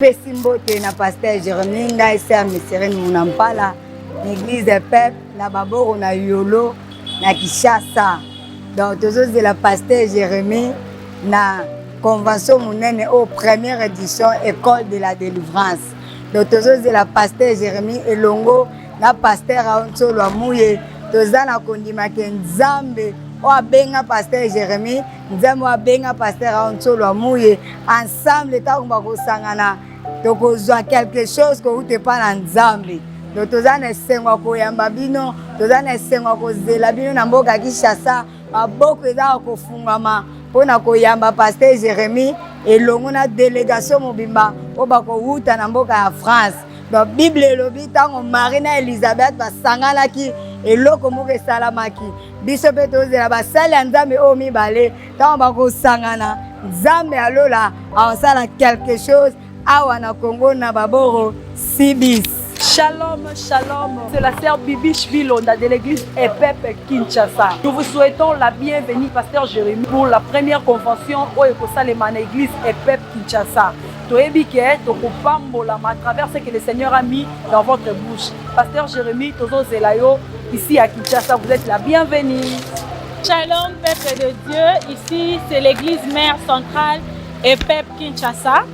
Pesimbote na pasteur Jérémie ngai sœur Messerine Munampala l'église des peuples na baboro na Yolo na Kinshasa. Donc toujours la pasteur Jérémie na convention monene au première édition école de la délivrance. Donc toujours la pasteur Jérémie elongo na pasteur Aonsolo Amuye tozana kondima ke Nzambe o abenga pasteur Jérémie Nzambe o abenga pasteur Aonsolo Amuye ensemble takumba kosangana tokozwa quelque chose ko ute pa na Nzambe. Donc tozana esengo koyamba bino tozana esengo kozela bino na mboka Kinshasa maboko eza kofungama pona koyamba pasteur Jérémie elongo na délégation mobimba o bakouta na mboka ya France. Donc Bible elobi tango Marie na Elisabeth basanganaki eloko moko esalamaki biso mpe tozela basali ya Nzambe oyo mibale tango bakosangana Nzambe alola aosala quelque chose awa na Congo na baboro Sibis. Shalom, shalom. C'est la sœur Bibiche Bilonda de l'église EPEP Kinshasa. Nous vous souhaitons la bienvenue, pasteur Jérémie, pour la première convention au Ekosalema na l'église EPEP Kinshasa. Toebike, Tokopambolama à travers ce que le Seigneur a mis dans votre bouche. Pasteur Jérémie, Tozo Zelayo, ici à Kinshasa, vous êtes la bienvenue. Shalom, peuple de Dieu. Ici, c'est l'église mère centrale EPEP Kinshasa.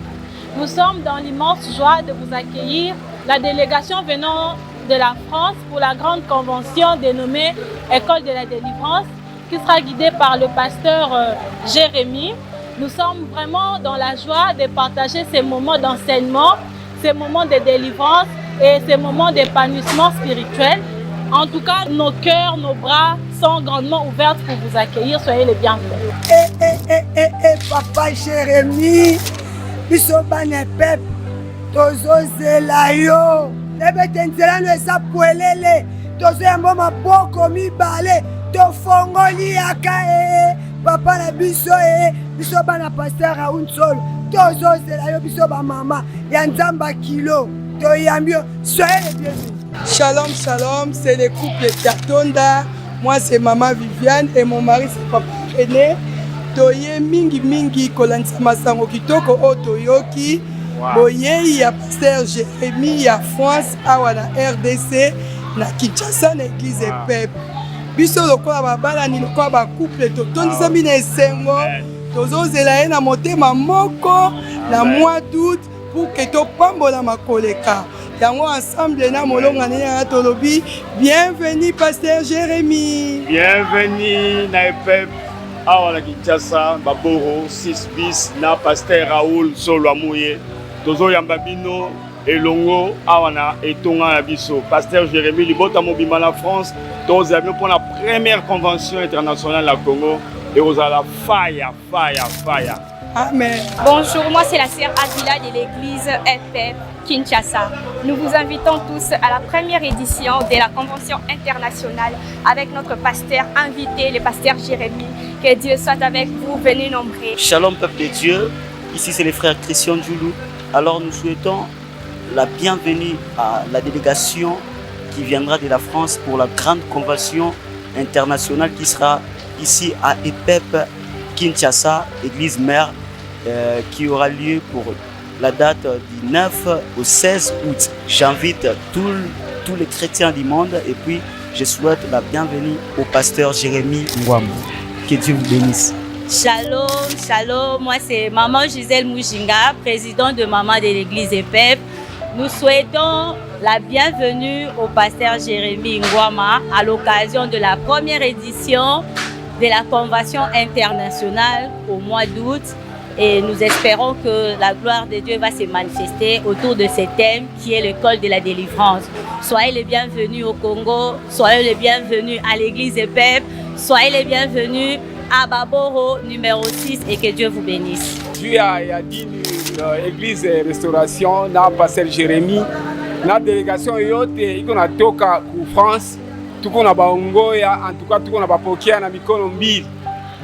Nous sommes dans l'immense joie de vous accueillir, la délégation venant de la France pour la grande convention dénommée École de la délivrance qui sera guidée par le pasteur Jérémie. Nous sommes vraiment dans la joie de partager ces moments d'enseignement, ces moments de délivrance et ces moments d'épanouissement spirituel. En tout cas, nos cœurs, nos bras sont grandement ouverts pour vous accueillir. Soyez les bienvenus. Papa Jérémie biso bana pep tozozela yo ebete nzela no eza pwelele tozoyamba maboko mibale tofongoli yaka papa na biso biso bana pasteur Aonsolo tozozela yo biso bamama ya Nzamba kilo toyambi yo soyez les bienvenus. Shalom, shalom, c'est le couple Tatonda. Moi c'est maman Viviane et mon mari c'est papa René. Toye mingi mingi kolandisa masango kitoko o toyoki boye ya pasteur Jérémie ya France awa na RDC na Kinshasa na église EPEP. Biso lokola babalani lokola ba couple totondisa bina esengo tozozela ye na motema moko na mois d'août pour que topambola makoleka yango ensemble na molonga na tolobi bienvenue pasteur Jérémie. Bienvenue na EPEP awa na Kinshasa baboro 6 bis na pasteur Aonsolo Amuye tozo yamba bino elongo awa na etonga na biso pasteur Jérémie libota mobimba na France tozo yamba pour la première convention internationale à Congo et aux la fire. Amen. Bonjour, moi c'est la sœur Adila de l'église EPEP Kinshasa. Nous vous invitons tous à la première édition de la convention internationale avec notre pasteur invité, le pasteur Jérémie. Que Dieu soit avec vous, venez nombreux. Shalom peuple de Dieu, ici c'est les frères Christian Djoulou. Alors nous souhaitons la bienvenue à la délégation qui viendra de la France pour la grande convention internationale qui sera ici à EPEP Kinshasa, église mère, qui aura lieu pour la date du 9 au 16 août. J'invite tous les chrétiens du monde et puis je souhaite la bienvenue au pasteur Jérémie Ngwambo. Que Dieu vous bénisse. Shalom, shalom. Moi, c'est maman Gisèle Moujinga, présidente de maman de l'église EPEP. Nous souhaitons la bienvenue au pasteur Jérémie Ngwama à l'occasion de la première édition de la convention internationale au mois d'août. Et nous espérons que la gloire de Dieu va se manifester autour de ce thème qui est l'école de la délivrance. Soyez les bienvenus au Congo, soyez les bienvenus à l'église EPEP, soyez les bienvenus à Baboro numéro 6 et que Dieu vous bénisse. Dieu a dit l'église restauration, na pasteur Jérémie, na délégation yote iko natoka ku France, tuko na baongoya, en tout cas tuko na bapokea na mikono mbili.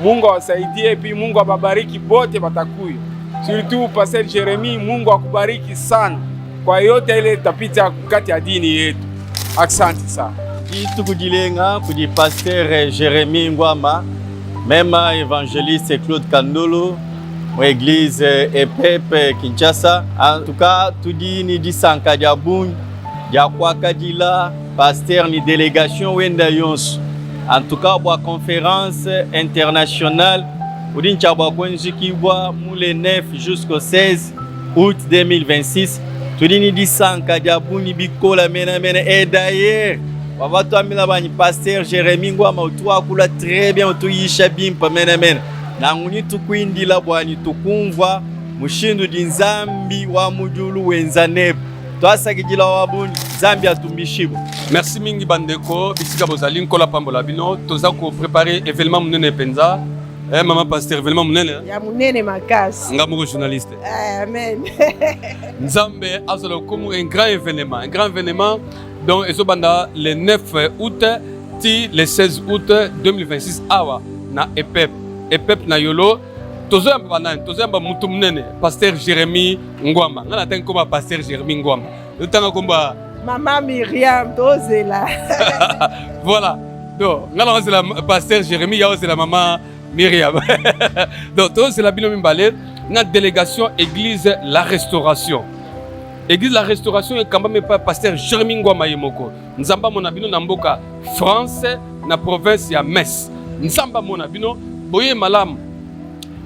Mungu awasaidie puis Mungu awabariki bote batakuya. Surtout pasteur Jérémie, Mungu akubariki sana kwa yote ile tapita kati ya dini yetu. Asante sana. Tukudilenga kudi pasteur Jérémie Ngwama, même évangéliste Claude Kandolo, église EPEP Kinshasa. En tout cas, tout dit ni di sanka dia bun, dia kwaka dila, pasteur ni délégation wenda yons. En tout cas, boa conférence internationale udin chaba kwenzi kibwa mule 9 jusqu'au 16 août 2026. Tout dit ni di sanka dia bun ni bikola mena et d'ailleurs Wabatu amila bani pasteur Jérémy Ngwama utuwa kula très bien utuyisha bimpa mena. Na nguni tukwindi la bwani tukumva mushindu di nzambi wa mujulu wenzanep. Twasa kijila wabuni Zambi atumbishibo. Merci mingi bandeko bisika bozali nkola pambola bino toza ko préparer événement munene penza. Maman pasteur événement munene. Ya munene makasi. Ngamu journaliste. Amen. Nzambe azolo comme un grand événement. Donc, le 9 août, le 16 août 2026, awa na EPEP. EPEP na yolo, tozo yamba mutu munene, pasteur Jérémy Ngwama. Ngana ten koma pasteur Jérémy Ngwama. Tanga komba Maman Myriam tozela. Voilà. Donc, ngana ozela pasteur Jérémy, ya ozela maman Myriam. Donc, tozela bino mimbale na délégation église La Restauration. Église La Restauration est quand même pas pasteur Jérémy Ngwama Yemoko. Nzamba monabino na mboka France na province ya Metz. Nzamba monabino boye malam.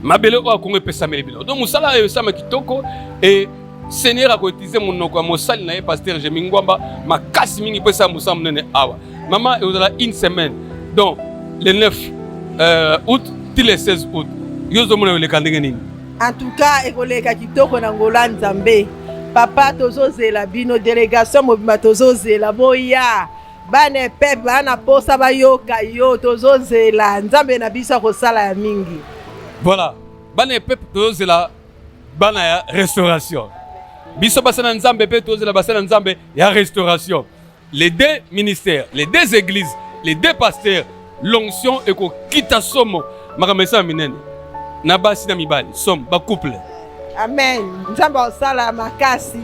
Mabele o akongo pesa melebino. Donc musala yo sama kitoko et Seigneur a cotisé monoko mosali na pasteur Jérémy Ngwama makasi mingi pesa musam nene awa. Maman et au-delà une semaine. Donc le 9 août till le 16 août. Yozo mona le kandenge nini. En tout cas, ekoleka kitoko na ngola Nzambe. Papa tozozela bino délégation mobima tozozela boya bana EPEP bana posa bayoka yo tozozela Nzambe na biso kosala ya mingi. Voilà, bana EPEP tozozela bana ya restauration. Biso basana Nzambe pe tozozela basana Nzambe ya restauration. Les deux ministères, les deux églises, les deux pasteurs, l'onction et ko kita somo makamesa minene. Na basi na mibali, som ba couple. Amen. Nzambe osala makasi.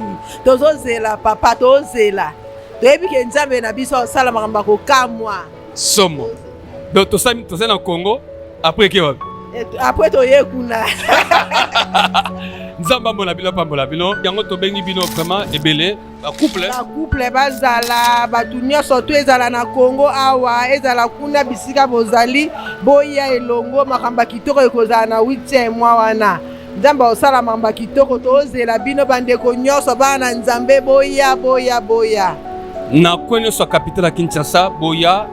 Tozozela papa tozela. Toyebi ke Nzambe na biso osala makamba ko kamwa. Somo. Donc tosami tozela na Congo après ke wapi? Après toyekuna. Nzamba mona bino pambola bino. Yango to bengi bino vraiment ebele ba couple. Ba couple bazala batunia surtout ezala na Congo awa ezala kuna bisika bozali boya elongo makamba kitoko ekozala na 8e mois wana. Nzamba osala mamba kitoko tozela bino bandeko nyonso bana Nzambe boya. Na kwenye so capitale à Kinshasa boya,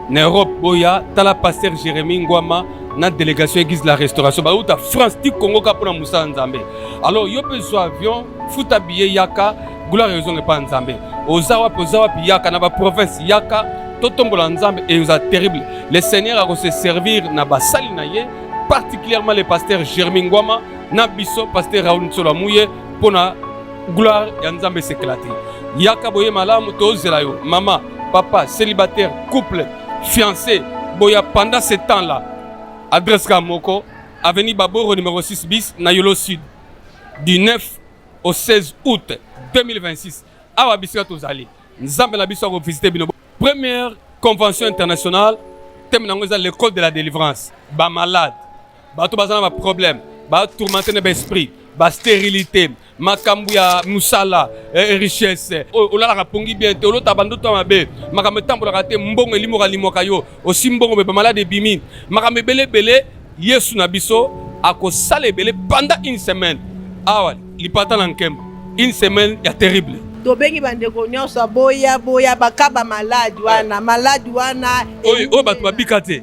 na Europe boya, tala pasteur Jérémy Ngwama na délégation église La Restauration ba uta France ti Congo ka pona Musa Nzambe. Alors yo pe so avion futa billet yaka gloire raison e pa Nzambe. Ozawa pi yaka na ba province yaka totombola Nzambe et ça terrible. Le Seigneur a se servir na ba sali na ye particulièrement le pasteur Jérémy Ngwama na biso pasteur Raoul Nsolamuye pona gloire ya Nzambe s'éclater. Yaka boye malamu tozela yo maman, papa, célibataire, couple, fiancé, boya pendant ce temps-là. Adresse Kamoko, avenue Baboro numéro 6 bis na Yolo Sud du 9 au 16 août 2026. Awa bisika tozali. Nzambe na biso ko visiter bino. Première convention internationale thème nango za l'école de la délivrance. Ba malade, ba to bazana ba problème, ba tourmenté na esprit, ba stérilité, makambu ya musala, richesse. Ola la pongi bien te olo tabando to mabe. Makambe tambola kate mbongo elimoka limoka yo. Osi mbongo be malade bimi. Makambe bele Yesu na biso akosala bele pendant une semaine. Awa lipata na nkembo. Une semaine ya terrible. Tobengi bandeko nyonso boya bakaba malade wana oyo bato babika te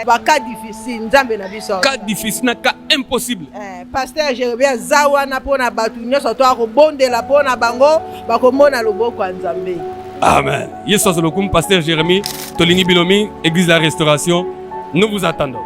baka difficile Nzambe na biso cas difficile na cas impossible pasteur Jérémy zawana pona bato nyonso to akobondela pona bango bakomona loboko ya Nzambe. Amen. Yesu azolokum pasteur Jérémy tolingi bilomi église La Restauration, nous vous attendons.